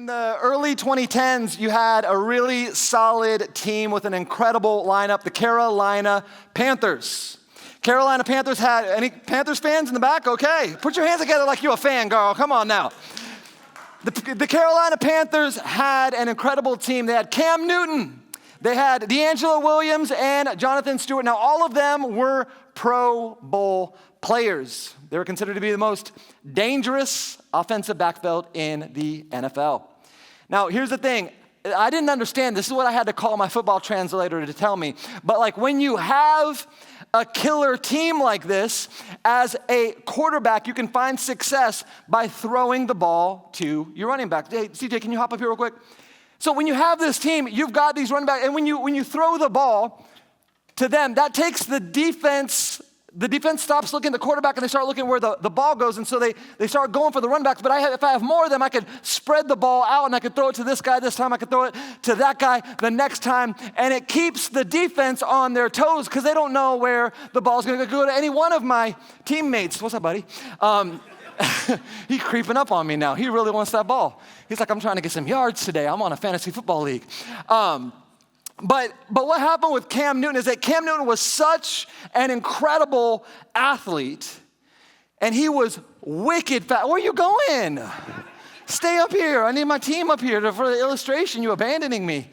In the early 2010s, you had a really solid team with an incredible lineup, the Carolina Panthers. Carolina Panthers had, any Panthers fans in the back? Okay, put your hands together like you're a fan, girl. Come on now. The Carolina Panthers had an incredible team. They had Cam Newton. They had D'Angelo Williams and Jonathan Stewart. Now, all of them were Pro Bowl players. They were considered to be the most dangerous offensive backfield in the NFL. Now, here's the thing. I didn't understand. This is what I had to call my football translator to tell me. But like when you have a killer team like this, as a quarterback, you can find success by throwing the ball to your running back. Hey, CJ, can you hop up here real quick? So when you have this team, you've got these running backs, and when you throw the ball to them, that takes the defense. The defense stops looking at the quarterback and they start looking where the ball goes, and so they start going for the run backs. But if I have more of them, I could spread the ball out and I could throw it to this guy this time, I could throw it to that guy the next time, and it keeps the defense on their toes because they don't know where the ball's gonna go to any one of my teammates. What's up, buddy? He's creeping up on me now. He really wants that ball. He's like, I'm trying to get some yards today. I'm on a fantasy football league. But what happened with Cam Newton is that Cam Newton was such an incredible athlete, and he was wicked fast. Where are you going? Stay up here. I need my team up here for the illustration. You abandoning me.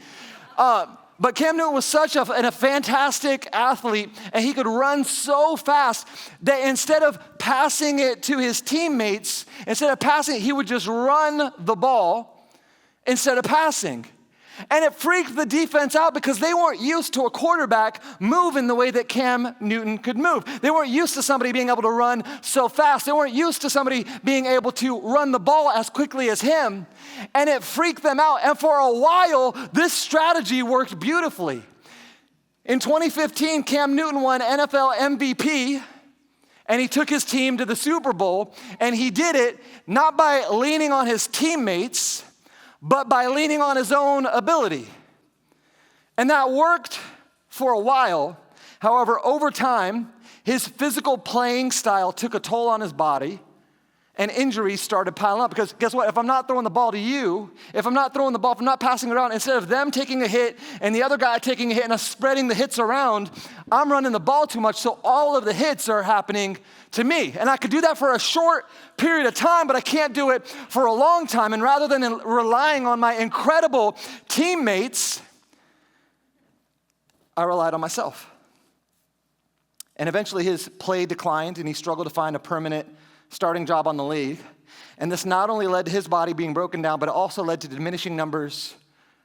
But Cam Newton was such a fantastic athlete, and he could run so fast that instead of passing it to his teammates, he would just run the ball instead of passing. And it freaked the defense out because they weren't used to a quarterback moving the way that Cam Newton could move. They weren't used to somebody being able to run so fast. They weren't used to somebody being able to run the ball as quickly as him. And it freaked them out. And for a while, this strategy worked beautifully. In 2015, Cam Newton won NFL MVP, and he took his team to the Super Bowl. And he did it not by leaning on his teammates, but by leaning on his own ability. And that worked for a while. However, over time, his physical playing style took a toll on his body, and injuries started piling up. Because guess what? If I'm not throwing the ball to you, if I'm not passing it around, instead of them taking a hit and the other guy taking a hit and us spreading the hits around, I'm running the ball too much, so all of the hits are happening to me. And I could do that for a short period of time, but I can't do it for a long time. And rather than relying on my incredible teammates, I relied on myself. And eventually his play declined, and he struggled to find a permanent starting job on the league. And this not only led to his body being broken down, but it also led to diminishing numbers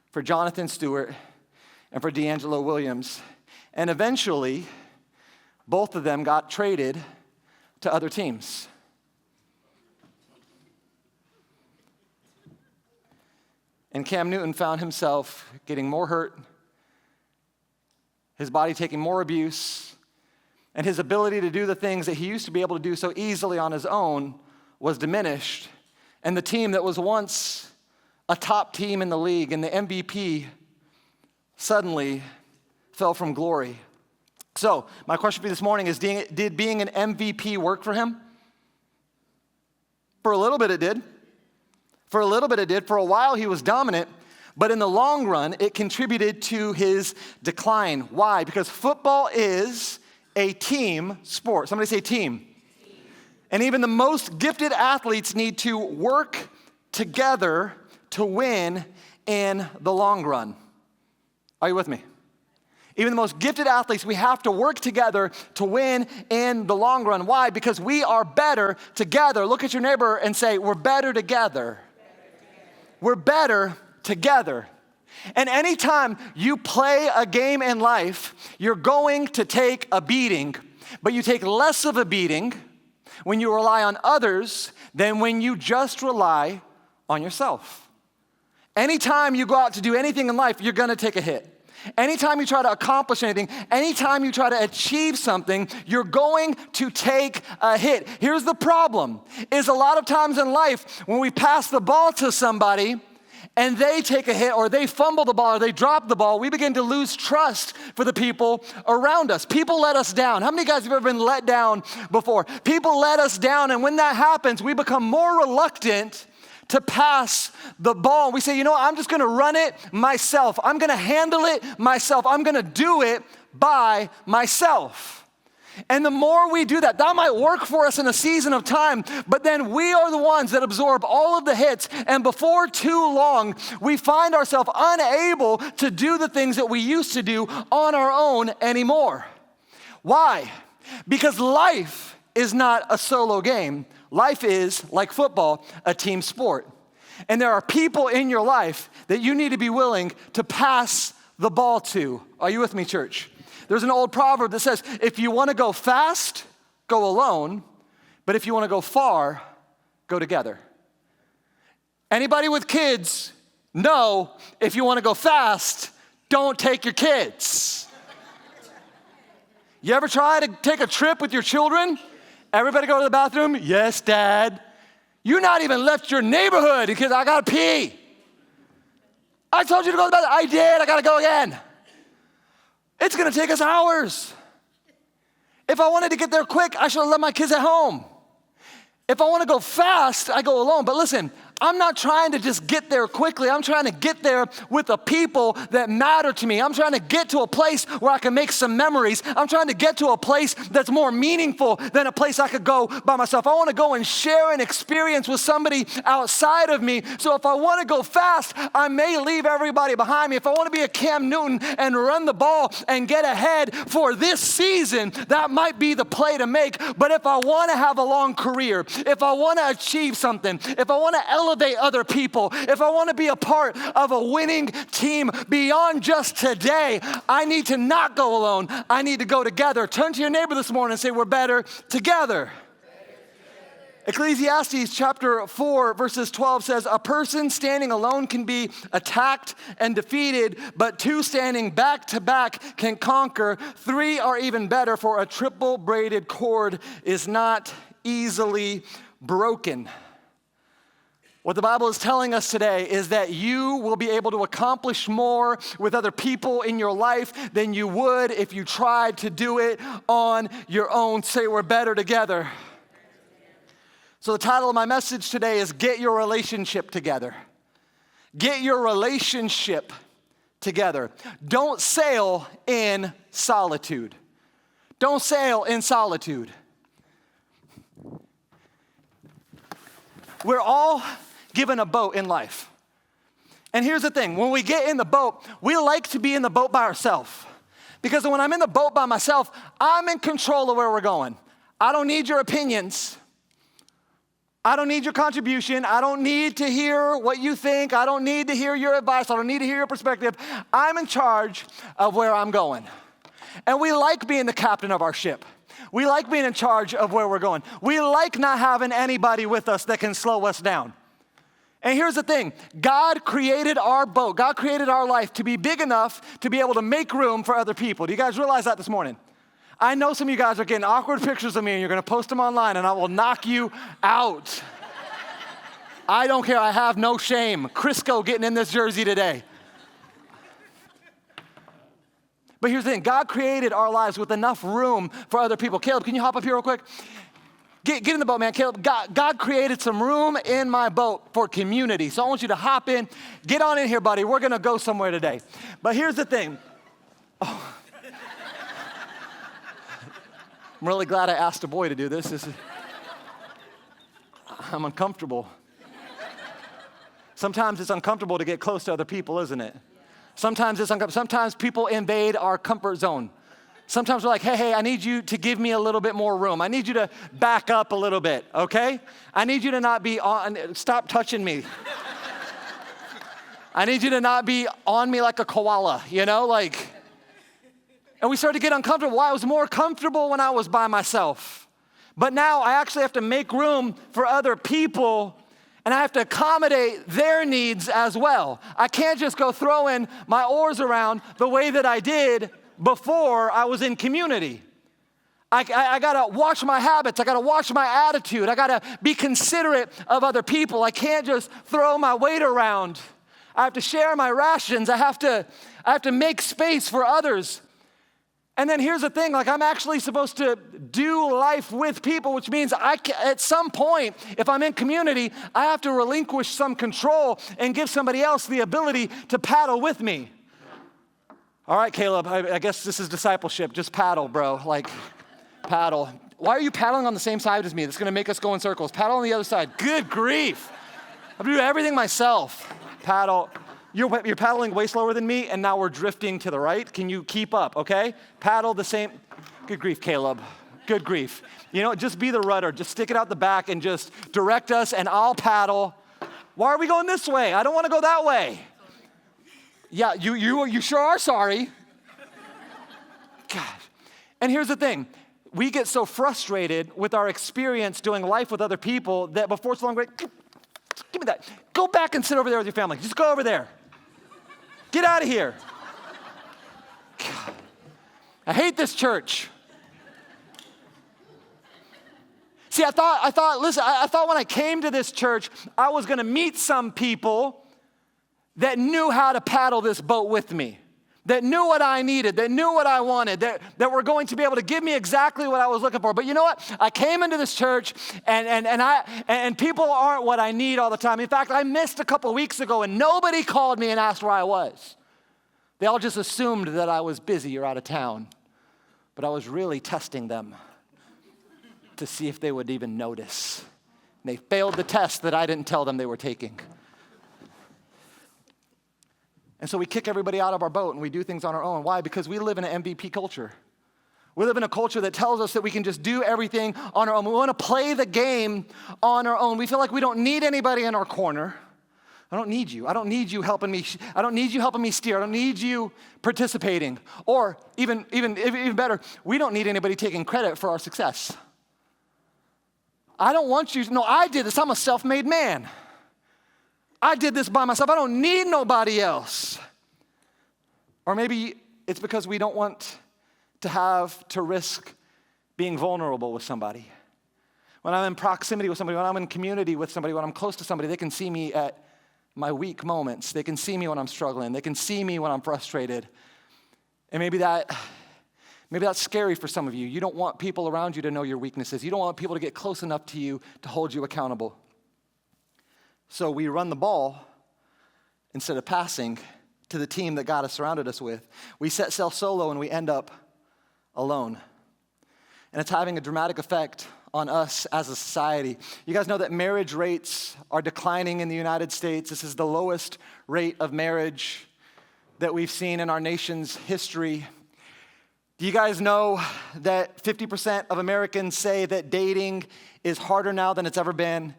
for Jonathan Stewart and for D'Angelo Williams. And eventually, both of them got traded to other teams. And Cam Newton found himself getting more hurt, his body taking more abuse, and his ability to do the things that he used to be able to do so easily on his own was diminished. And the team that was once a top team in the league and the MVP suddenly fell from glory. So my question for you this morning is, did being an MVP work for him? For a little bit it did. For a little bit it did. For a while he was dominant. But in the long run, it contributed to his decline. Why? Because football is a team sport. Somebody say team. And even the most gifted athletes need to work together to win in the long run. Are you with me? Even the most gifted athletes, we have to work together to win in the long run. Why? Because we are better together. Look at your neighbor and say, we're better together. We're better together. And anytime you play a game in life, you're going to take a beating, but you take less of a beating when you rely on others than when you just rely on yourself. Anytime you go out to do anything in life, you're gonna take a hit. Anytime you try to accomplish anything, anytime you try to achieve something, you're going to take a hit. Here's the problem, is a lot of times in life, when we pass the ball to somebody and they take a hit or they fumble the ball or they drop the ball, we begin to lose trust for the people around us. People let us down. How many guys have ever been let down before? People let us down, and when that happens, we become more reluctant to pass the ball. We say, you know what, I'm just gonna run it myself. I'm gonna handle it myself. I'm gonna do it by myself. And the more we do that, that might work for us in a season of time, but then we are the ones that absorb all of the hits, and before too long, we find ourselves unable to do the things that we used to do on our own anymore. Why? Because life is not a solo game. Life is, like football, a team sport. And there are people in your life that you need to be willing to pass the ball to. Are you with me, church? There's an old proverb that says, if you want to go fast, go alone, but if you want to go far, go together. Anybody with kids know if you want to go fast, don't take your kids. You ever try to take a trip with your children? Everybody go to the bathroom? Yes, Dad. You not even left your neighborhood because I gotta pee. I told you to go to the bathroom. I did, I gotta go again. It's gonna take us hours. If I wanted to get there quick, I should have left my kids at home. If I wanna go fast, I go alone. But listen, I'm not trying to just get there quickly. I'm trying to get there with the people that matter to me. I'm trying to get to a place where I can make some memories. I'm trying to get to a place that's more meaningful than a place I could go by myself. I want to go and share an experience with somebody outside of me. So if I want to go fast, I may leave everybody behind me. If I want to be a Cam Newton and run the ball and get ahead for this season, that might be the play to make. But if I want to have a long career, if I want to achieve something, if I want to elevate other people, if I want to be a part of a winning team beyond just today, I need to not go alone. I need to go together. Turn to your neighbor this morning and say, we're better together. Ecclesiastes chapter 4 verses 12 says, a person standing alone can be attacked and defeated, but two standing back to back can conquer. Three are even better, for a triple braided cord is not easily broken. What the Bible is telling us today is that you will be able to accomplish more with other people in your life than you would if you tried to do it on your own. Say, we're better together. So the title of my message today is Get Your Relationship Together. Get your relationship together. Don't sail in solitude. Don't sail in solitude. We're all given a boat in life. And here's the thing, when we get in the boat, we like to be in the boat by ourselves. Because when I'm in the boat by myself, I'm in control of where we're going. I don't need your opinions. I don't need your contribution. I don't need to hear what you think. I don't need to hear your advice. I don't need to hear your perspective. I'm in charge of where I'm going. And we like being the captain of our ship. We like being in charge of where we're going. We like not having anybody with us that can slow us down. And here's the thing, God created our boat, God created our life to be big enough to be able to make room for other people. Do you guys realize that this morning? I know some of you guys are getting awkward pictures of me and you're gonna post them online and I will knock you out. I don't care, I have no shame. Crisco getting in this jersey today. But here's the thing, God created our lives with enough room for other people. Caleb, can you hop up here real quick? Get in the boat, man. Caleb, God created some room in my boat for community. So I want you to hop in. Get on in here, buddy. We're going to go somewhere today. But here's the thing. Oh. I'm really glad I asked a boy to do this. I'm uncomfortable. Sometimes it's uncomfortable to get close to other people, isn't it? Sometimes it's uncomfortable. Sometimes people invade our comfort zone. Sometimes we're like, hey, I need you to give me a little bit more room. I need you to back up a little bit, okay? I need you to not be on, stop touching me. I need you to not be on me like a koala, you know, like, and we start to get uncomfortable. Why? I was more comfortable when I was by myself. But now I actually have to make room for other people and I have to accommodate their needs as well. I can't just go throwing my oars around the way that I did before I was in community. I gotta watch my habits. I gotta watch my attitude. I gotta be considerate of other people. I can't just throw my weight around. I have to share my rations. I have to make space for others. And then here's the thing, like I'm actually supposed to do life with people, which means at some point, if I'm in community, I have to relinquish some control and give somebody else the ability to paddle with me. All right, Caleb, I guess this is discipleship. Just paddle, bro, like paddle. Why are you paddling on the same side as me? That's gonna make us go in circles. Paddle on the other side. Good grief. I'm doing everything myself. Paddle. You're paddling way slower than me, and now we're drifting to the right. Can you keep up, okay? Paddle the same. Good grief, Caleb. Good grief. You know, just be the rudder. Just stick it out the back and just direct us, and I'll paddle. Why are we going this way? I don't want to go that way. Yeah, you sure are sorry. God. And here's the thing. We get so frustrated with our experience doing life with other people that before it's long, we're like, give me that. Go back and sit over there with your family. Just go over there. Get out of here. God. I hate this church. See, I thought when I came to this church, I was gonna meet some people that knew how to paddle this boat with me, that knew what I needed, that knew what I wanted, that were going to be able to give me exactly what I was looking for. But you know what? I came into this church and people aren't what I need all the time. In fact, I missed a couple weeks ago and nobody called me and asked where I was. They all just assumed that I was busy or out of town. But I was really testing them to see if they would even notice. And they failed the test that I didn't tell them they were taking. And so we kick everybody out of our boat and we do things on our own. Why? Because we live in an MVP culture. We live in a culture that tells us that we can just do everything on our own. We want to play the game on our own. We feel like we don't need anybody in our corner. I don't need you. I don't need you helping me. I don't need you helping me steer. I don't need you participating. Or even better, we don't need anybody taking credit for our success. I don't want you to know I did this. I'm a self-made man. I did this by myself. I don't need nobody else. Or maybe it's because we don't want to have to risk being vulnerable with somebody. When I'm in proximity with somebody, when I'm in community with somebody, when I'm close to somebody, they can see me at my weak moments. They can see me when I'm struggling. They can see me when I'm frustrated. And maybe that's scary for some of you. You don't want people around you to know your weaknesses. You don't want people to get close enough to you to hold you accountable. So we run the ball instead of passing to the team that God has surrounded us with. We set sail solo and we end up alone. And it's having a dramatic effect on us as a society. You guys know that marriage rates are declining in the United States. This is the lowest rate of marriage that we've seen in our nation's history. Do you guys know that 50% of Americans say that dating is harder now than it's ever been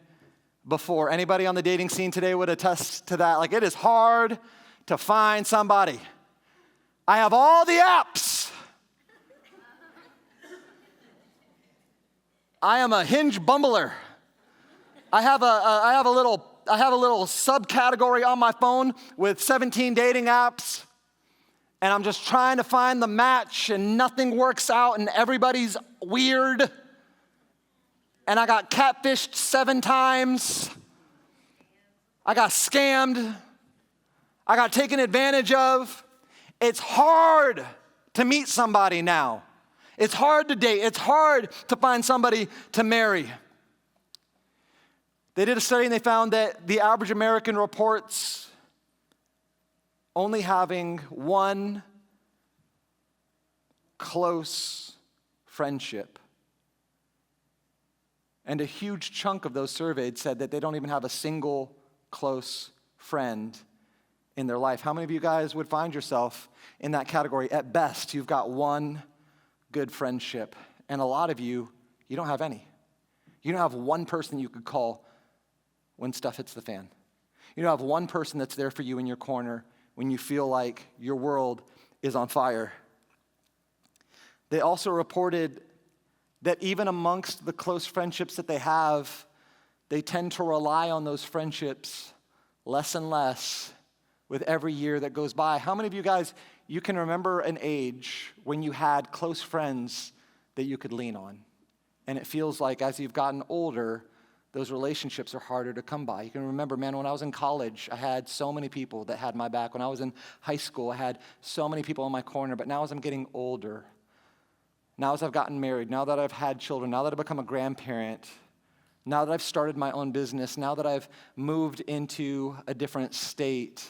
before? Anybody on the dating scene today would attest to that. Like, it is hard to find somebody. I have all the apps. I am a Hinge bumbler. I have a little subcategory on my phone with 17 dating apps, and I'm just trying to find the match, and nothing works out, and everybody's weird. And I got catfished 7 times. I got scammed. I got taken advantage of. It's hard to meet somebody now. It's hard to date. It's hard to find somebody to marry. They did a study and they found that the average American reports only having one close friendship. And a huge chunk of those surveyed said that they don't even have a single close friend in their life. How many of you guys would find yourself in that category? At best, you've got one good friendship. And a lot of you don't have any. You don't have one person you could call when stuff hits the fan. You don't have one person that's there for you in your corner when you feel like your world is on fire. They also reported that even amongst the close friendships that they have, they tend to rely on those friendships less and less with every year that goes by. How many of you guys, you can remember an age when you had close friends that you could lean on? And it feels like as you've gotten older, those relationships are harder to come by. You can remember, man, when I was in college, I had so many people that had my back. When I was in high school, I had so many people in my corner. But now as I'm getting older, now as I've gotten married, now that I've had children, now that I've become a grandparent, now that I've started my own business, now that I've moved into a different state,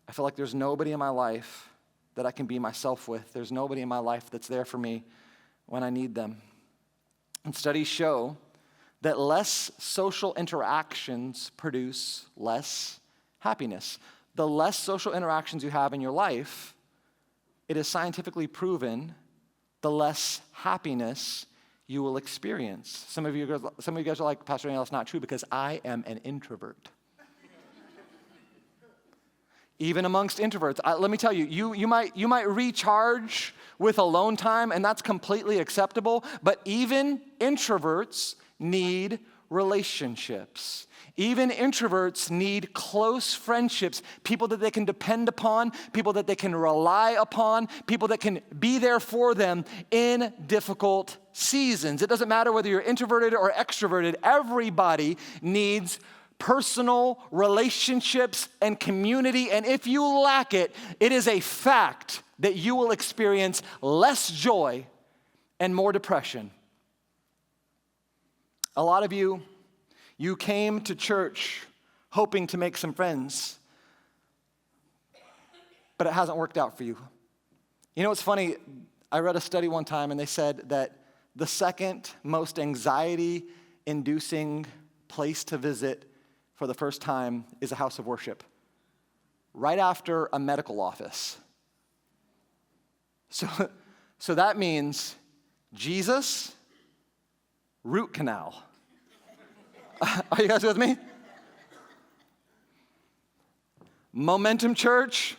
I feel like there's nobody in my life that I can be myself with. There's nobody in my life that's there for me when I need them. And studies show that less social interactions produce less happiness. The less social interactions you have in your life, it is scientifically proven, the less happiness you will experience. Some of you guys are like, Pastor Daniel, that's not true because I am an introvert. Even amongst introverts, let me tell you, you might recharge with alone time, and that's completely acceptable, but even introverts need relationships. Even introverts need close friendships, people that they can depend upon, people that they can rely upon, people that can be there for them in difficult seasons. It doesn't matter whether you're introverted or extroverted, everybody needs personal relationships and community, and if you lack it, it is a fact that you will experience less joy and more depression. A lot of you came to church hoping to make some friends, but it hasn't worked out for you. You know what's funny? I read a study one time, and they said that the second most anxiety-inducing place to visit for the first time is a house of worship, right after a medical office. So that means Jesus, root canal. Are you guys with me? Momentum Church,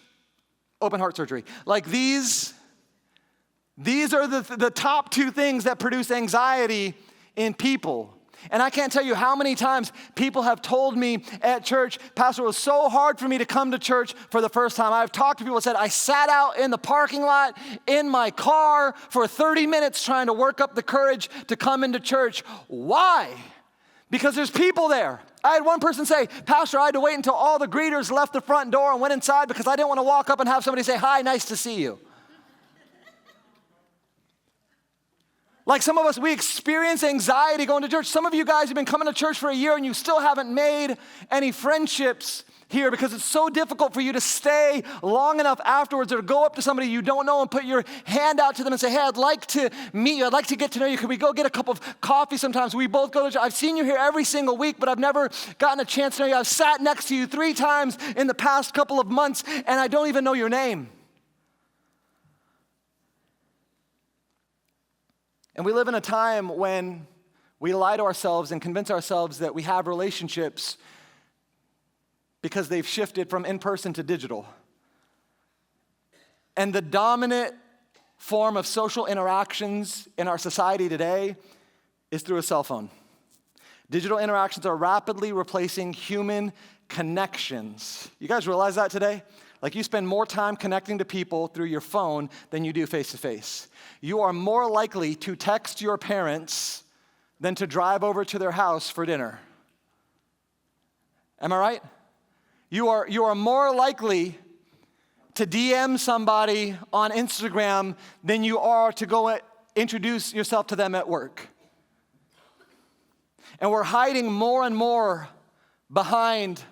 open heart surgery. Like these are the top two things that produce anxiety in people. And I can't tell you how many times people have told me at church, Pastor, it was so hard for me to come to church for the first time. I've talked to people that said, I sat out in the parking lot in my car for 30 minutes trying to work up the courage to come into church. Why? Because there's people there. I had one person say, Pastor, I had to wait until all the greeters left the front door and went inside because I didn't want to walk up and have somebody say, hi, nice to see you. Like some of us, we experience anxiety going to church. Some of you guys have been coming to church for a year and you still haven't made any friendships here because it's so difficult for you to stay long enough afterwards or to go up to somebody you don't know and put your hand out to them and say, hey, I'd like to meet you. I'd like to get to know you. Can we go get a cup of coffee sometimes? We both go to church. I've seen you here every single week, but I've never gotten a chance to know you. I've sat next to you 3 times in the past couple of months and I don't even know your name. And we live in a time when we lie to ourselves and convince ourselves that we have relationships because they've shifted from in-person to digital. And the dominant form of social interactions in our society today is through a cell phone. Digital interactions are rapidly replacing human connections. You guys realize that today? Like you spend more time connecting to people through your phone than you do face-to-face. You are more likely to text your parents than to drive over to their house for dinner. Am I right? You are more likely to DM somebody on Instagram than you are to go introduce yourself to them at work. And we're hiding more and more behind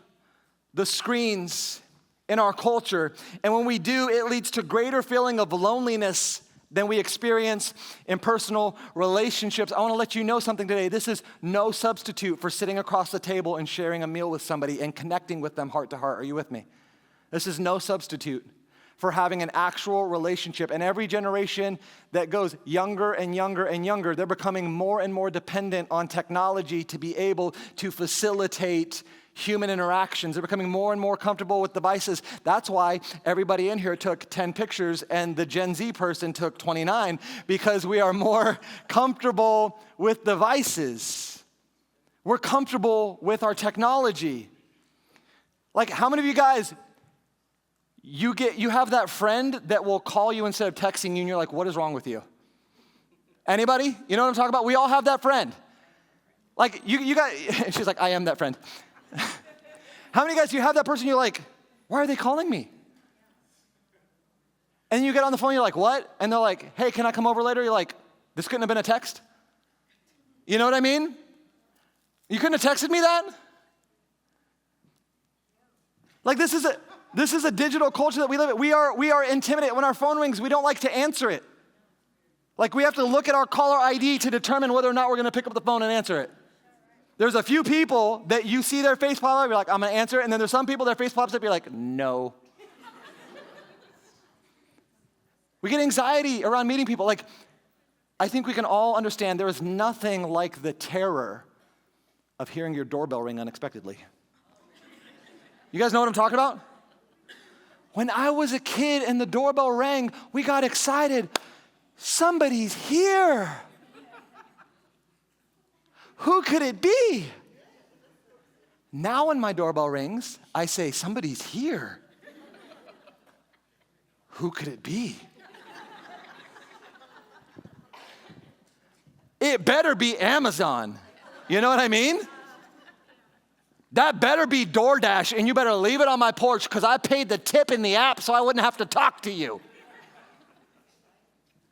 the screens in our culture. And when we do, it leads to greater feeling of loneliness than we experience in personal relationships. I want to let you know something today. This is no substitute for sitting across the table and sharing a meal with somebody and connecting with them heart to heart. Are you with me? This is no substitute for having an actual relationship. And every generation that goes younger and younger and younger, they're becoming more and more dependent on technology to be able to facilitate human interactions. They're becoming more and more comfortable with devices. That's why everybody in here took 10 pictures and the Gen Z person took 29, because we are more comfortable with devices. We're comfortable with our technology. Like, how many of you guys, you have that friend that will call you instead of texting you and you're like, what is wrong with you? Anybody? You know what I'm talking about? We all have that friend. Like, you got, she's like, I am that friend. How many of you guys, you have that person, you're like, why are they calling me? And you get on the phone, you're like, what? And they're like, hey, can I come over later? You're like, this couldn't have been a text? You know what I mean? You couldn't have texted me that? Like this is a digital culture that we live in. We are intimidated. When our phone rings, we don't like to answer it. Like we have to look at our caller ID to determine whether or not we're gonna pick up the phone and answer it. There's a few people that you see their face pop up, you're like, I'm gonna answer it. And then there's some people, their face pops up, you're like, no. We get anxiety around meeting people. Like, I think we can all understand there is nothing like the terror of hearing your doorbell ring unexpectedly. You guys know what I'm talking about? When I was a kid and the doorbell rang, we got excited. Somebody's here. Who could it be? Now when my doorbell rings, I say, somebody's here. Who could it be? It better be Amazon. You know what I mean? That better be DoorDash, and you better leave it on my porch because I paid the tip in the app so I wouldn't have to talk to you.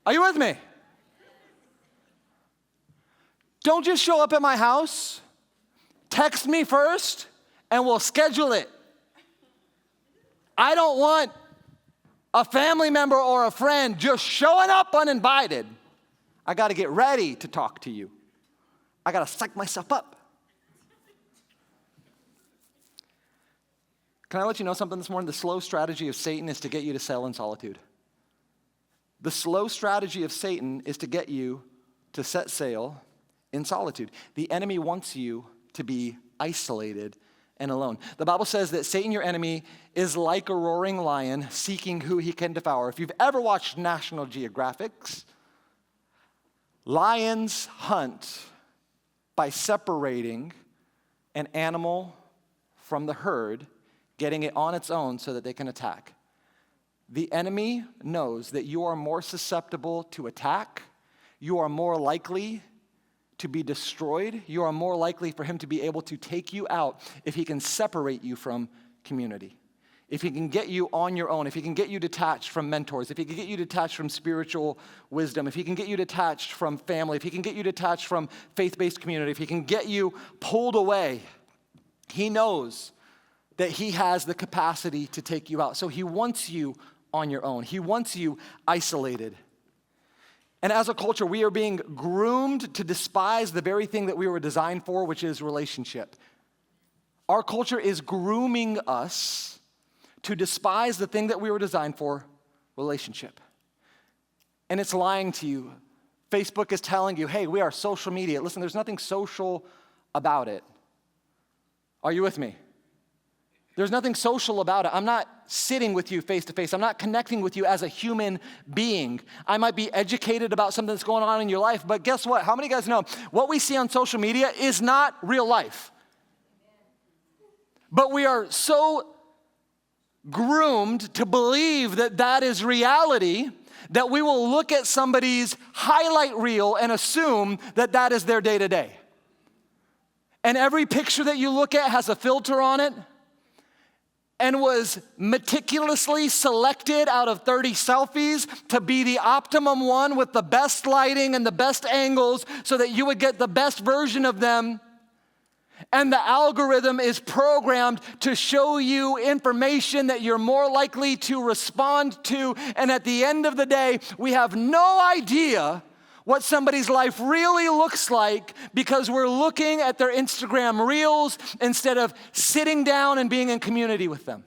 Are you with me? Don't just show up at my house. Text me first, and we'll schedule it. I don't want a family member or a friend just showing up uninvited. I got to get ready to talk to you. I got to psych myself up. Can I let you know something this morning? The slow strategy of Satan is to get you to sail in solitude. The slow strategy of Satan is to get you to set sail in solitude. The enemy wants you to be isolated and alone. The Bible says that Satan, your enemy, is like a roaring lion seeking who he can devour. If you've ever watched National Geographics, lions hunt by separating an animal from the herd, getting it on its own so that they can attack. The enemy knows that you are more susceptible to attack. You are more likely to be destroyed. You are more likely for him to be able to take you out if he can separate you from community. If he can get you on your own, if he can get you detached from mentors, if he can get you detached from spiritual wisdom, if he can get you detached from family, if he can get you detached from faith-based community, if he can get you pulled away, he knows that he has the capacity to take you out. So he wants you on your own. He wants you isolated. And as a culture, we are being groomed to despise the very thing that we were designed for, which is relationship. Our culture is grooming us to despise the thing that we were designed for, relationship. And it's lying to you. Facebook is telling you, hey, we are social media. Listen, there's nothing social about it. Are you with me? There's nothing social about it. I'm not sitting with you face to face. I'm not connecting with you as a human being. I might be educated about something that's going on in your life, but guess what? How many of you guys know what we see on social media is not real life? But we are so groomed to believe that that is reality that we will look at somebody's highlight reel and assume that that is their day-to-day. And every picture that you look at has a filter on it and was meticulously selected out of 30 selfies to be the optimum one with the best lighting and the best angles so that you would get the best version of them. And the algorithm is programmed to show you information that you're more likely to respond to. And at the end of the day, we have no idea what somebody's life really looks like because we're looking at their Instagram reels instead of sitting down and being in community with them.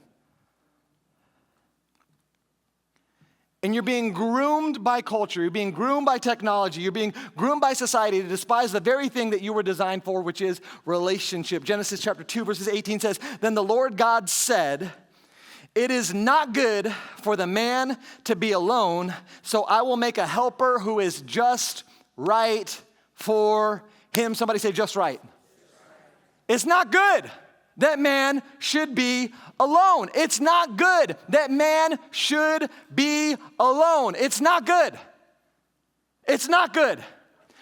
And you're being groomed by culture, you're being groomed by technology, you're being groomed by society to despise the very thing that you were designed for, which is relationship. Genesis chapter 2, verses 18 says, "Then the Lord God said, 'It is not good for the man to be alone, so I will make a helper who is just right for him.'" Somebody say just right. It's not good that man should be alone. It's not good that man should be alone. It's not good. It's not good.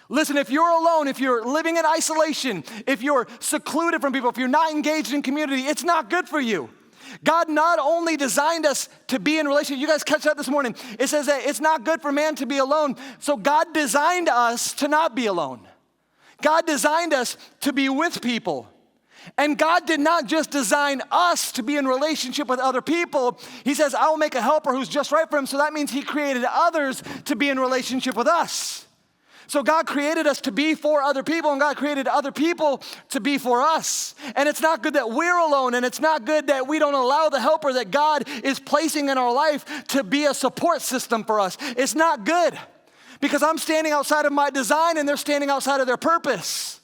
Listen, if you're alone, if you're living in isolation, if you're secluded from people, if you're not engaged in community, it's not good for you. God not only designed us to be in relationship, you guys catch that this morning. It says that it's not good for man to be alone. So God designed us to not be alone. God designed us to be with people. And God did not just design us to be in relationship with other people. He says, I will make a helper who's just right for him. So that means he created others to be in relationship with us. So God created us to be for other people, and God created other people to be for us. And it's not good that we're alone, and it's not good that we don't allow the helper that God is placing in our life to be a support system for us. It's not good because I'm standing outside of my design and they're standing outside of their purpose.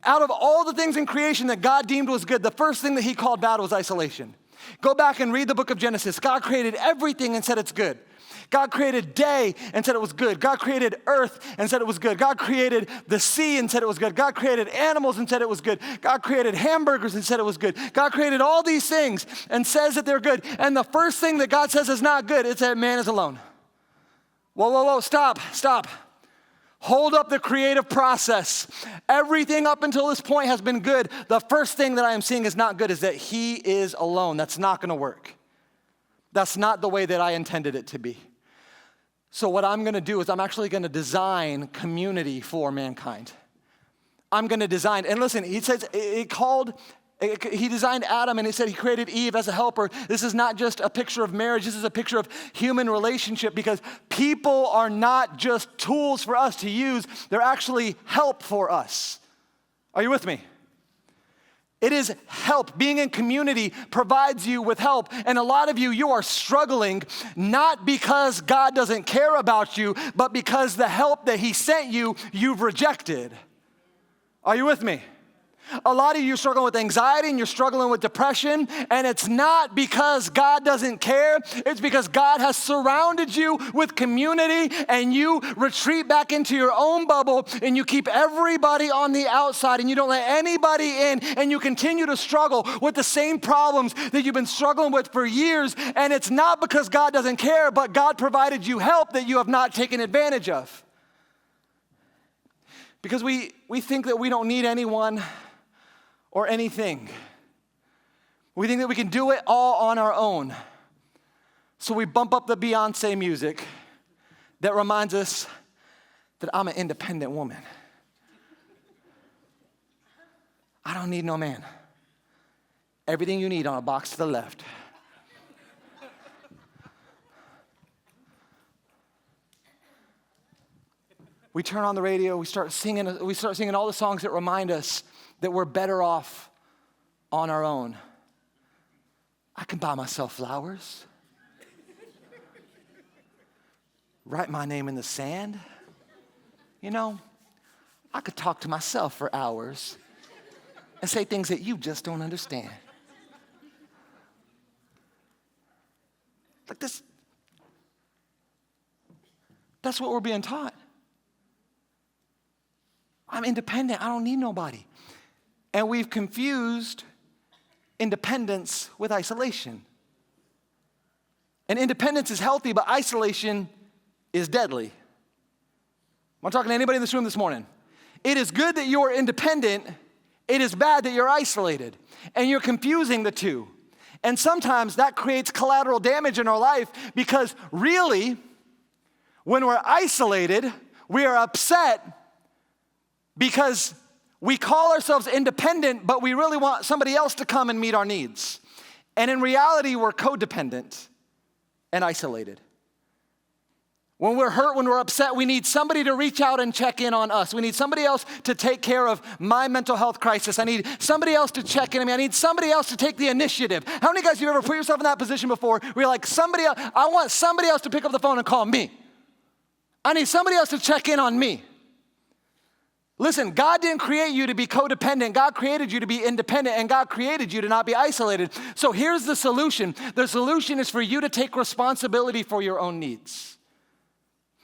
Out of all the things in creation that God deemed was good, the first thing that he called bad was isolation. Go back and read the book of Genesis. God created everything and said it's good. God created day and said it was good. God created earth and said it was good. God created the sea and said it was good. God created animals and said it was good. God created hamburgers and said it was good. God created all these things and says that they're good. And the first thing that God says is not good, it's that man is alone. Whoa, stop. Hold up the creative process. Everything up until this point has been good. The first thing that I am seeing is not good is that he is alone. That's not going to work. That's not the way that I intended it to be. So what I'm going to do is I'm actually going to design community for mankind. I'm going to design, and listen, he says he designed Adam and he said he created Eve as a helper. This is not just a picture of marriage. This is a picture of human relationship because people are not just tools for us to use. They're actually help for us. Are you with me? It is help. Being in community provides you with help. And a lot of you are struggling not because God doesn't care about you, but because the help that he sent you, you've rejected. Are you with me? A lot of you are struggling with anxiety and you're struggling with depression, and it's not because God doesn't care. It's because God has surrounded you with community and you retreat back into your own bubble and you keep everybody on the outside and you don't let anybody in, and you continue to struggle with the same problems that you've been struggling with for years. And it's not because God doesn't care, but God provided you help that you have not taken advantage of. Because we think that we don't need anyone or anything. We think that we can do it all on our own. So we bump up the Beyonce music that reminds us that I'm an independent woman. I don't need no man. Everything you need on a box to the left. We turn on the radio, we start singing all the songs that remind us that we're better off on our own. I can buy myself flowers. Write my name in the sand. You know, I could talk to myself for hours and say things that you just don't understand. Like this. That's what we're being taught. I'm independent. I don't need nobody. And we've confused independence with isolation. And independence is healthy, but isolation is deadly. I'm talking to anybody in this room this morning. It is good that you're independent. It is bad that you're isolated. And you're confusing the two. And sometimes that creates collateral damage in our life because really, when we're isolated, we are upset because we call ourselves independent, but we really want somebody else to come and meet our needs. And in reality, we're codependent and isolated. When we're hurt, when we're upset, we need somebody to reach out and check in on us. We need somebody else to take care of my mental health crisis. I need somebody else to check in on me. I need somebody else to take the initiative. How many guys have you ever put yourself in that position before where you're like, I want somebody else to pick up the phone and call me. I need somebody else to check in on me. Listen, God didn't create you to be codependent. God created you to be independent, and God created you to not be isolated. So here's the solution. The solution is for you to take responsibility for your own needs.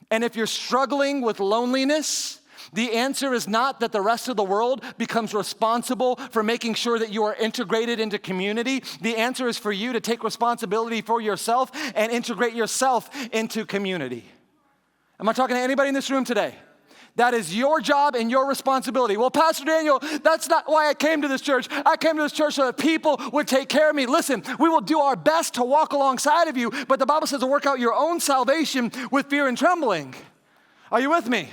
And if you're struggling with loneliness, the answer is not that the rest of the world becomes responsible for making sure that you are integrated into community. The answer is for you to take responsibility for yourself and integrate yourself into community. Am I talking to anybody in this room today? That is your job and your responsibility. Well, Pastor Daniel, that's not why I came to this church. I came to this church so that people would take care of me. Listen, we will do our best to walk alongside of you, but the Bible says to work out your own salvation with fear and trembling. Are you with me?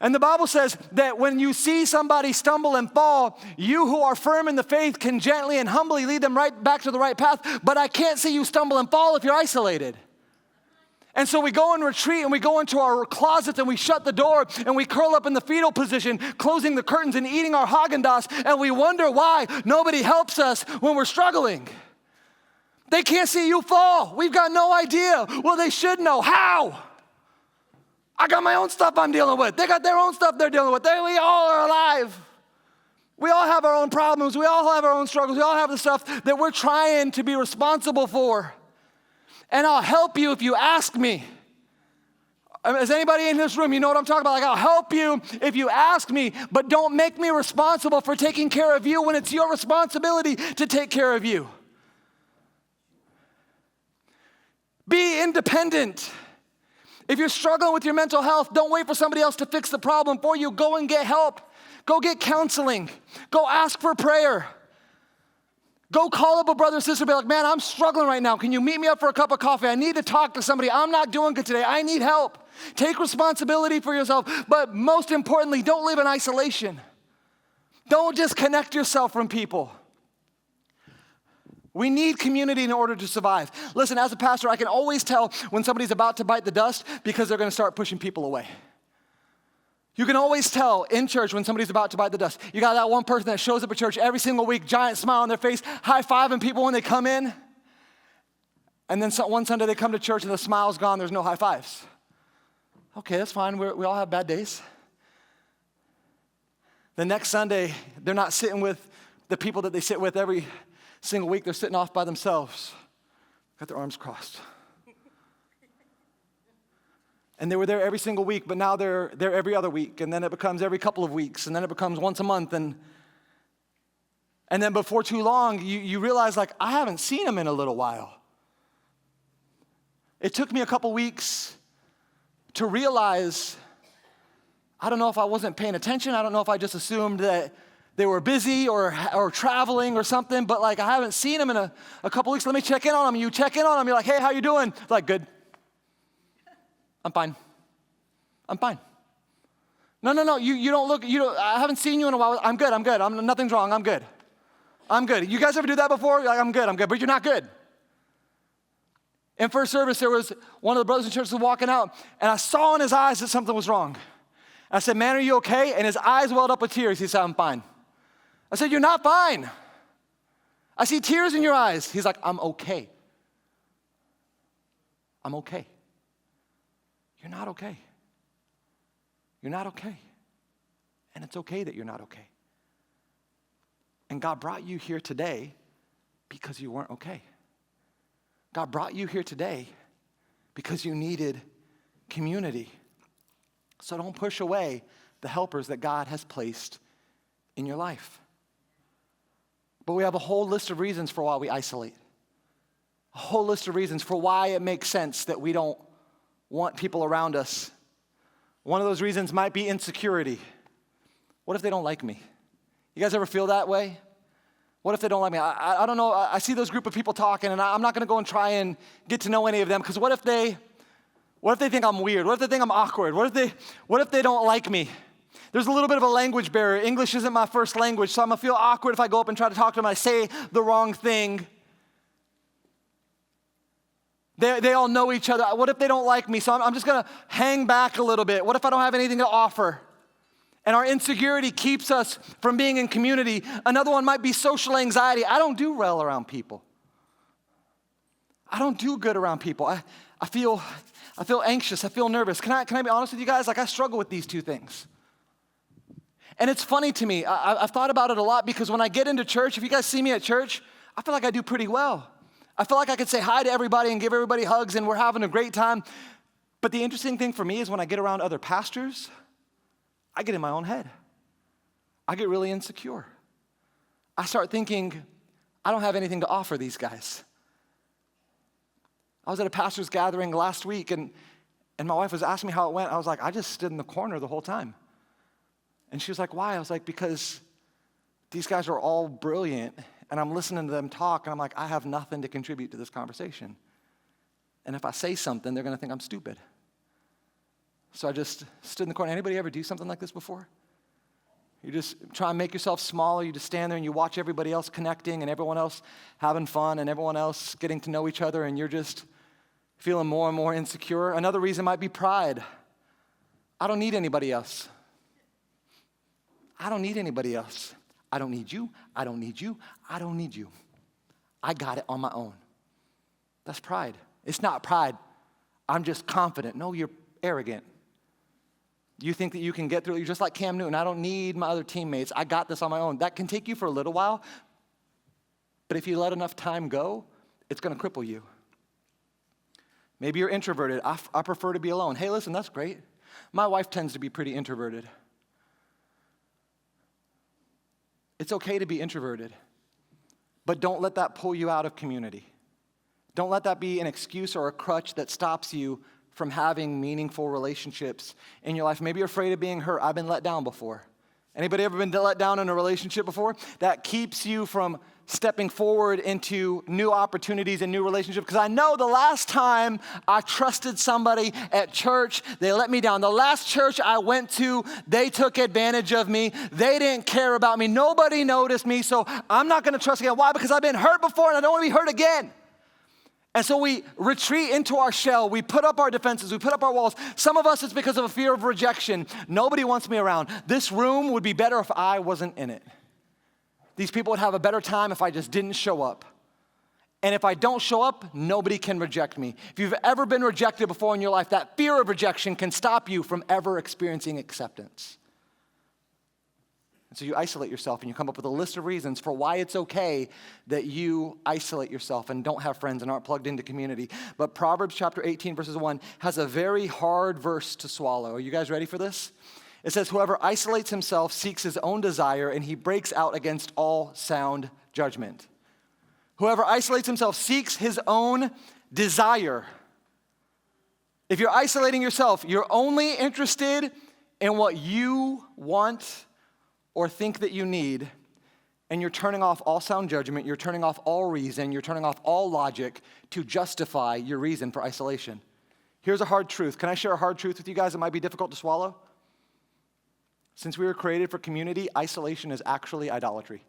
And the Bible says that when you see somebody stumble and fall, you who are firm in the faith can gently and humbly lead them right back to the right path, but I can't see you stumble and fall if you're isolated. And so we go in retreat and we go into our closets and we shut the door and we curl up in the fetal position, closing the curtains and eating our Haagen-Dazs, and we wonder why nobody helps us when we're struggling. They can't see you fall. We've got no idea. Well, they should know. How? I got my own stuff I'm dealing with. They got their own stuff they're dealing with. We all are alive. We all have our own problems. We all have our own struggles. We all have the stuff that we're trying to be responsible for. And I'll help you if you ask me. Is anybody in this room, you know what I'm talking about? Like, I'll help you if you ask me, but don't make me responsible for taking care of you when it's your responsibility to take care of you. Be independent. If you're struggling with your mental health, don't wait for somebody else to fix the problem for you. Go and get help. Go get counseling. Go ask for prayer. Go call up a brother or sister and be like, man, I'm struggling right now. Can you meet me up for a cup of coffee? I need to talk to somebody. I'm not doing good today. I need help. Take responsibility for yourself. But most importantly, don't live in isolation. Don't disconnect yourself from people. We need community in order to survive. Listen, as a pastor, I can always tell when somebody's about to bite the dust because they're going to start pushing people away. You can always tell in church when somebody's about to bite the dust. You got that one person that shows up at church every single week, giant smile on their face, high-fiving people when they come in. And then one Sunday they come to church and the smile's gone, there's no high fives. Okay, that's fine, we all have bad days. The next Sunday, they're not sitting with the people that they sit with every single week, they're sitting off by themselves, got their arms crossed. And they were there every single week, but now they're there every other week, and then it becomes every couple of weeks, and then it becomes once a month, and then before too long, you realize, like, I haven't seen him in a little while. It took me a couple weeks to realize, I don't know if I wasn't paying attention, I don't know if I just assumed that they were busy or traveling or something, but like, I haven't seen him in a couple weeks. Let me check in on him. You check in on him, you're like, hey, how you doing? Like, good. I'm fine. I'm fine. No, you don't look, I haven't seen you in a while. I'm good. Nothing's wrong, I'm good. You guys ever do that before? You're like, I'm good, but you're not good. In first service, there was one of the brothers in church was walking out, and I saw in his eyes that something was wrong. I said, man, are you okay? And his eyes welled up with tears. He said, I'm fine. I said, you're not fine. I see tears in your eyes. He's like, I'm okay. I'm okay. You're not okay. You're not okay. And it's okay that you're not okay. And God brought you here today because you weren't okay. God brought you here today because you needed community. So don't push away the helpers that God has placed in your life. But we have a whole list of reasons for why we isolate. A whole list of reasons for why it makes sense that we don't want people around us. One of those reasons might be insecurity. What if they don't like me? You guys ever feel that way? What if they don't like me? I don't know. I see those group of people talking, and I'm not going to go and try and get to know any of them, because what if they think I'm weird? What if they think I'm awkward? What if they don't like me? There's a little bit of a language barrier. English isn't my first language, so I'm going to feel awkward if I go up and try to talk to them and I say the wrong thing. They all know each other. What if they don't like me? So I'm just going to hang back a little bit. What if I don't have anything to offer? And our insecurity keeps us from being in community. Another one might be social anxiety. I don't do well around people. I don't do good around people. I feel anxious. I feel nervous. Can I be honest with you guys? Like, I struggle with these two things. And it's funny to me. I've thought about it a lot, because when I get into church, if you guys see me at church, I feel like I do pretty well. I feel like I could say hi to everybody and give everybody hugs, and we're having a great time. But the interesting thing for me is when I get around other pastors, I get in my own head. I get really insecure. I start thinking, I don't have anything to offer these guys. I was at a pastor's gathering last week, and And my wife was asking me how it went. I was like, I just stood in the corner the whole time. And she was like, why? I was like, because these guys are all brilliant, and I'm listening to them talk, and I'm like, I have nothing to contribute to this conversation. And if I say something, they're going to think I'm stupid. So I just stood in the corner. Anybody ever do something like this before? You just try and make yourself smaller. You just stand there and you watch everybody else connecting and everyone else having fun and everyone else getting to know each other, and you're just feeling more and more insecure. Another reason might be pride. I don't need anybody else. I don't need anybody else. I don't need you. I don't need you. I don't need you. I got it on my own. That's pride. It's not pride. I'm just confident. No, you're arrogant. You think that you can get through it. You're just like Cam Newton. I don't need my other teammates. I got this on my own. That can take you for a little while, but if you let enough time go, it's going to cripple you. Maybe you're introverted. I prefer to be alone. Hey, listen, that's great. My wife tends to be pretty introverted. It's okay to be introverted, but don't let that pull you out of community. Don't let that be an excuse or a crutch that stops you from having meaningful relationships in your life. Maybe you're afraid of being hurt. I've been let down before. Anybody ever been let down in a relationship before? That keeps you from stepping forward into new opportunities and new relationships. Because I know the last time I trusted somebody at church, they let me down. The last church I went to, they took advantage of me. They didn't care about me. Nobody noticed me. So I'm not going to trust again. Why? Because I've been hurt before and I don't want to be hurt again. And so we retreat into our shell. We put up our defenses. We put up our walls. Some of us, it's because of a fear of rejection. Nobody wants me around. This room would be better if I wasn't in it. These people would have a better time if I just didn't show up. And if I don't show up, nobody can reject me. If you've ever been rejected before in your life, that fear of rejection can stop you from ever experiencing acceptance. And so you isolate yourself and you come up with a list of reasons for why it's okay that you isolate yourself and don't have friends and aren't plugged into community. But Proverbs chapter 18 verses 1 has a very hard verse to swallow. Are you guys ready for this? It says, whoever isolates himself seeks his own desire, and he breaks out against all sound judgment. Whoever isolates himself seeks his own desire. If you're isolating yourself, you're only interested in what you want or think that you need, and you're turning off all sound judgment, you're turning off all reason, you're turning off all logic to justify your reason for isolation. Here's a hard truth. Can I share a hard truth with you guys that might be difficult to swallow? Since we were created for community, isolation is actually idolatry.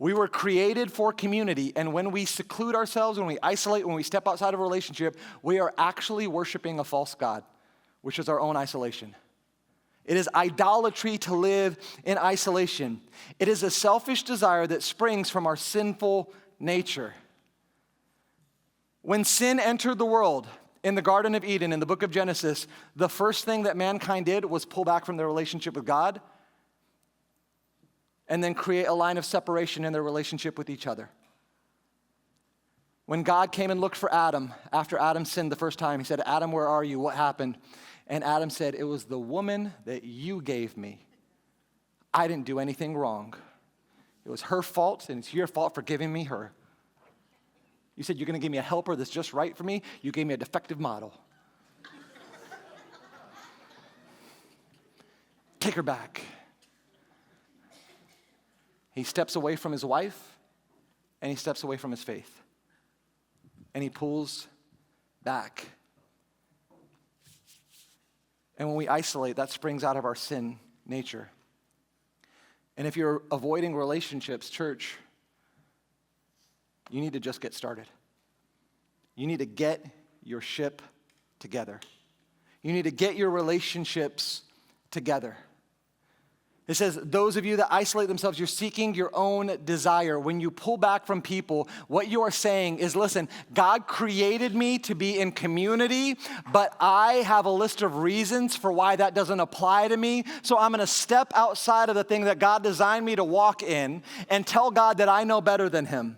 We were created for community, and when we seclude ourselves, when we isolate, when we step outside of a relationship, we are actually worshiping a false god, which is our own isolation. It is idolatry to live in isolation. It is a selfish desire that springs from our sinful nature. When sin entered the world in the Garden of Eden, in the book of Genesis, the first thing that mankind did was pull back from their relationship with God and then create a line of separation in their relationship with each other. When God came and looked for Adam, after Adam sinned the first time, he said, Adam, where are you? What happened? And Adam said, it was the woman that you gave me. I didn't do anything wrong. It was her fault, and it's your fault for giving me her. You said you're going to give me a helper that's just right for me. You gave me a defective model. Take her back. He steps away from his wife, and he steps away from his faith. And he pulls back. And when we isolate, that springs out of our sin nature. And if you're avoiding relationships, church, you need to just get started. You need to get your ship together. You need to get your relationships together. It says, those of you that isolate themselves, you're seeking your own desire. When you pull back from people, what you are saying is, listen, God created me to be in community, but I have a list of reasons for why that doesn't apply to me. So I'm going to step outside of the thing that God designed me to walk in and tell God that I know better than him.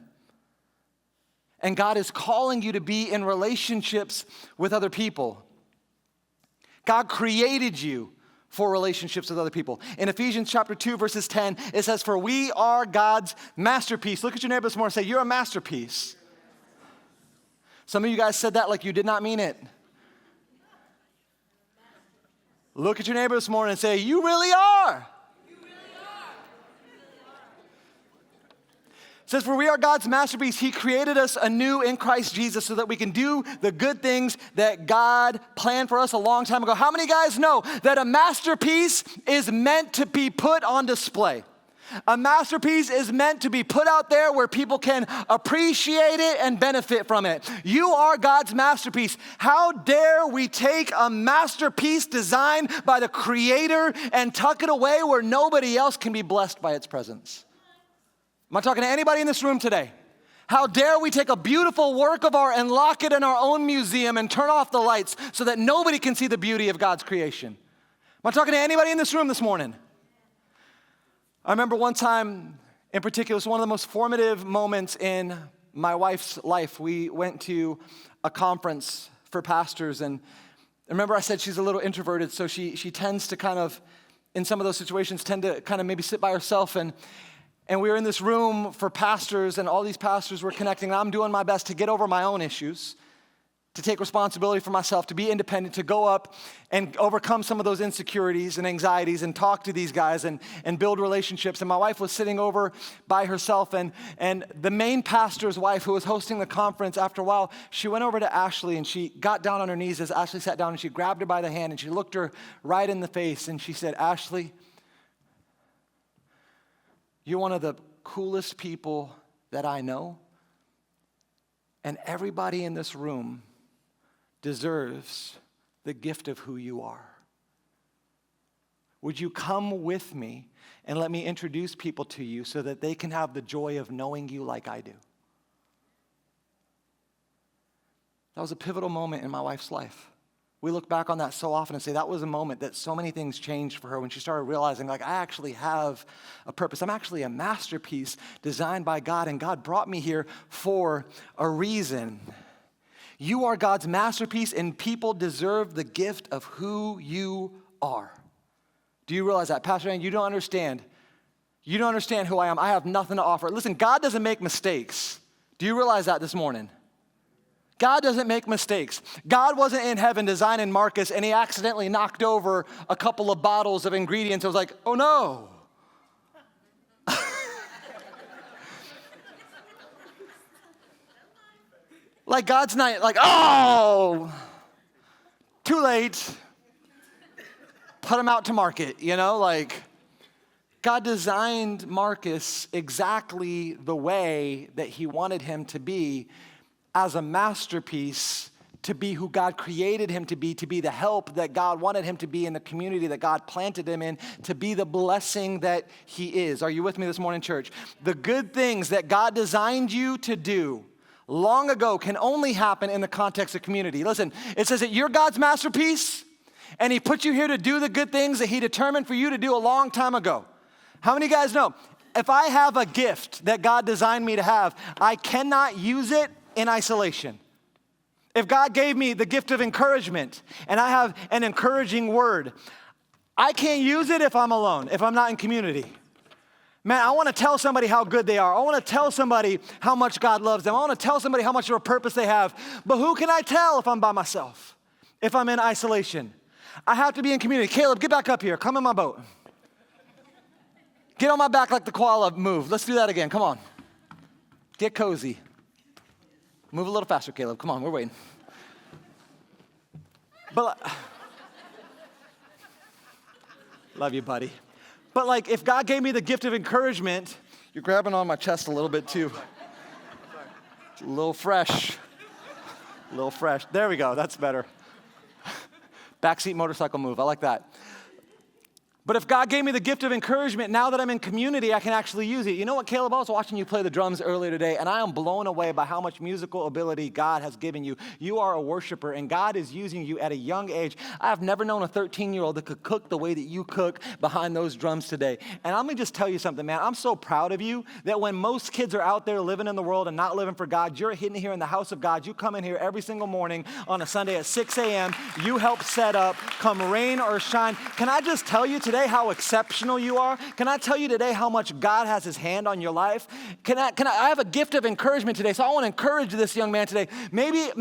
And God is calling you to be in relationships with other people. God created you for relationships with other people. In Ephesians chapter 2, verses 10, it says, for we are God's masterpiece. Look at your neighbor this morning and say, you're a masterpiece. Some of you guys said that like you did not mean it. Look at your neighbor this morning and say, you really are. It says, for we are God's masterpiece. He created us anew in Christ Jesus so that we can do the good things that God planned for us a long time ago. How many guys know that a masterpiece is meant to be put on display? A masterpiece is meant to be put out there where people can appreciate it and benefit from it. You are God's masterpiece. How dare we take a masterpiece designed by the Creator and tuck it away where nobody else can be blessed by its presence? Am I talking to anybody in this room today? How dare we take a beautiful work of art and lock it in our own museum and turn off the lights so that nobody can see the beauty of God's creation? Am I talking to anybody in this room this morning? I remember one time in particular, it was one of the most formative moments in my wife's life. We went to a conference for pastors, and I remember I said she's a little introverted, so she tends to kind of, in some of those situations, tend to kind of maybe sit by herself, and we were in this room for pastors, and all these pastors were connecting, and I'm doing my best to get over my own issues, to take responsibility for myself, to be independent, to go up and overcome some of those insecurities and anxieties and talk to these guys and build relationships. And my wife was sitting over by herself, and the main pastor's wife who was hosting the conference, after a while, she went over to Ashley and she got down on her knees as Ashley sat down, and she grabbed her by the hand and she looked her right in the face and she said, Ashley, you're one of the coolest people that I know, and everybody in this room deserves the gift of who you are. Would you come with me and let me introduce people to you so that they can have the joy of knowing you like I do? That was a pivotal moment in my wife's life. We look back on that so often and say that was a moment that so many things changed for her when she started realizing, like, I actually have a purpose. I'm actually a masterpiece designed by God, and God brought me here for a reason. You are God's masterpiece, and people deserve the gift of who you are. Do you realize that? Pastor Ann, you don't understand. You don't understand who I am. I have nothing to offer. Listen, God doesn't make mistakes. Do you realize that this morning? God doesn't make mistakes. God wasn't in heaven designing Marcus and he accidentally knocked over a couple of bottles of ingredients. I was like, oh no. Like God's not like, oh, too late. Put him out to market, like God designed Marcus exactly the way that he wanted him to be, as a masterpiece, to be who God created him to be the help that God wanted him to be in the community that God planted him in, to be the blessing that he is. Are you with me this morning, church? The good things that God designed you to do long ago can only happen in the context of community. Listen, it says that you're God's masterpiece, and he put you here to do the good things that he determined for you to do a long time ago. How many of you guys know, if I have a gift that God designed me to have, I cannot use it in isolation. If God gave me the gift of encouragement and I have an encouraging word, I can't use it if I'm alone, if I'm not in community. Man, I want to tell somebody how good they are. I want to tell somebody how much God loves them. I want to tell somebody how much of a purpose they have. But who can I tell if I'm by myself, if I'm in isolation? I have to be in community. Caleb, get back up here. Come in my boat. Get on my back like the koala move. Let's do that again. Come on. Get cozy. Move a little faster, Caleb. Come on, we're waiting. But love you, buddy. But if God gave me the gift of encouragement, you're grabbing on my chest a little bit too. It's a little fresh. A little fresh. There we go, that's better. Backseat motorcycle move, I like that. But if God gave me the gift of encouragement, now that I'm in community, I can actually use it. You know what, Caleb? I was watching you play the drums earlier today, and I am blown away by how much musical ability God has given you. You are a worshiper, and God is using you at a young age. I have never known a 13-year-old that could cook the way that you cook behind those drums today. And I'm going to just tell you something, man. I'm so proud of you that when most kids are out there living in the world and not living for God, you're hidden here in the house of God. You come in here every single morning on a Sunday at 6 a.m. You help set up, come rain or shine. Can I just tell you today, today how exceptional you are? Can I tell you today how much God has his hand on your life? I have a gift of encouragement today, so I want to encourage this young man today. Maybe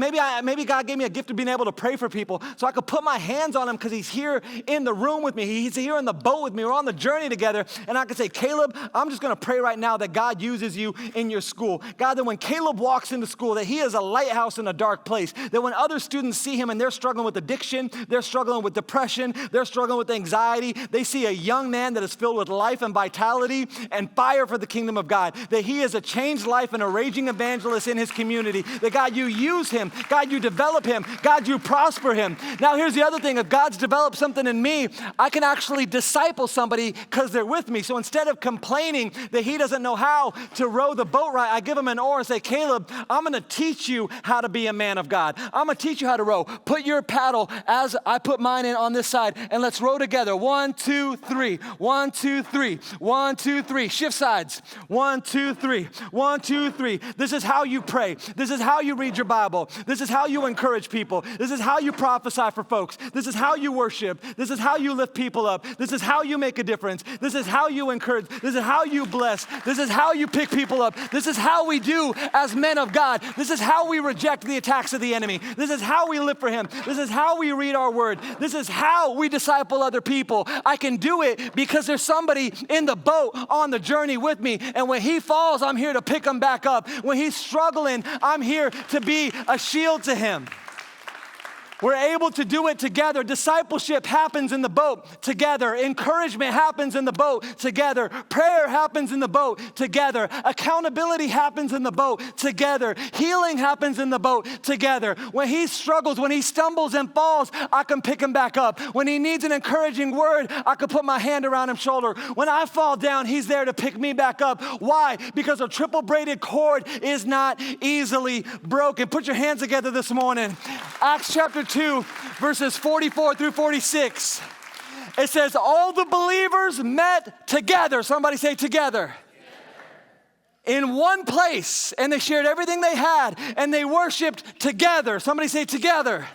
God gave me a gift of being able to pray for people so I could put my hands on him because he's here in the room with me. He's here in the boat with me. We're on the journey together. And I could say, Caleb, I'm just going to pray right now that God uses you in your school. God, that when Caleb walks into school, that he is a lighthouse in a dark place. That when other students see him and they're struggling with addiction, they're struggling with depression, they're struggling with anxiety, they see a young man that is filled with life and vitality and fire for the kingdom of God. That he is a changed life and a raging evangelist in his community. That God, you use him. God, you develop him. God, you prosper him. Now here's the other thing. If God's developed something in me, I can actually disciple somebody because they're with me. So instead of complaining that he doesn't know how to row the boat right, I give him an oar and say, Caleb, I'm going to teach you how to be a man of God. I'm going to teach you how to row. Put your paddle as I put mine in on this side, and let's row together. 1, 2, 3. 1, 2, 3. 1, 2, 3. Shift sides. 1, 2, 3. 1, 2, 3. This is how you pray. This is how you read your Bible. This is how you encourage people. This is how you prophesy for folks. This is how you worship. This is how you lift people up. This is how you make a difference. This is how you encourage. This is how you bless. This is how you pick people up. This is how we do as men of God. This is how we reject the attacks of the enemy. This is how we live for him. This is how we read our word. This is how we disciple other people. I can do it because there's somebody in the boat on the journey with me. And when he falls, I'm here to pick him back up. When he's struggling, I'm here to be a shield to him. We're able to do it together. Discipleship happens in the boat together. Encouragement happens in the boat together. Prayer happens in the boat together. Accountability happens in the boat together. Healing happens in the boat together. When he struggles, when he stumbles and falls, I can pick him back up. When he needs an encouraging word, I can put my hand around his shoulder. When I fall down, he's there to pick me back up. Why? Because a triple braided cord is not easily broken. Put your hands together this morning. Acts chapter 2, verses 44 through 46. It says, all the believers met together. Somebody say together. In one place, and they shared everything they had, and they worshiped together. Somebody say together.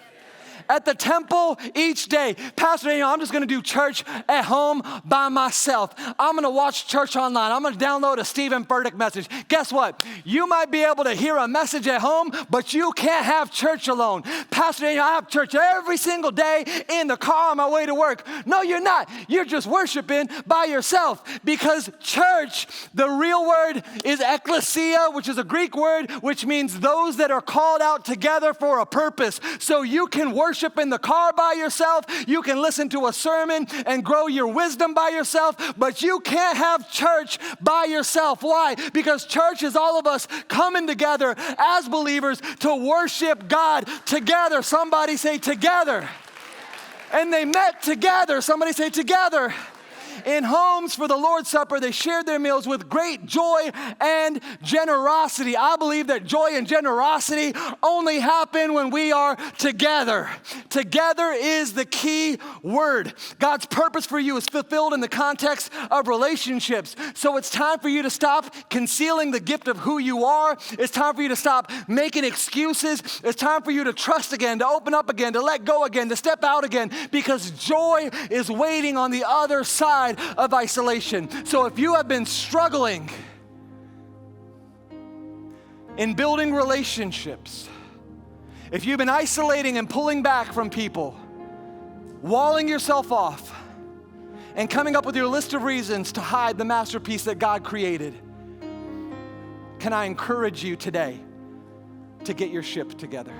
At the temple each day. Pastor, I'm just going to do church at home by myself. I'm going to watch church online. I'm going to download a Stephen Furtick message. Guess what? You might be able to hear a message at home, but you can't have church alone. Pastor, I have church every single day in the car on my way to work. No, you're not. You're just worshiping by yourself because church, the real word is ekklesia, which is a Greek word, which means those that are called out together for a purpose. So you can worship in the car by yourself. You can listen to a sermon and grow your wisdom by yourself, but you can't have church by yourself. Why? Because church is all of us coming together as believers to worship God together. Somebody say together. And they met together. Somebody say together. In homes for the Lord's Supper, they shared their meals with great joy and generosity. I believe that joy and generosity only happen when we are together. Together is the key word. God's purpose for you is fulfilled in the context of relationships. So it's time for you to stop concealing the gift of who you are. It's time for you to stop making excuses. It's time for you to trust again, to open up again, to let go again, to step out again, because joy is waiting on the other side of isolation. So if you have been struggling in building relationships, if you've been isolating and pulling back from people, walling yourself off, and coming up with your list of reasons to hide the masterpiece that God created, can I encourage you today to get your ship together?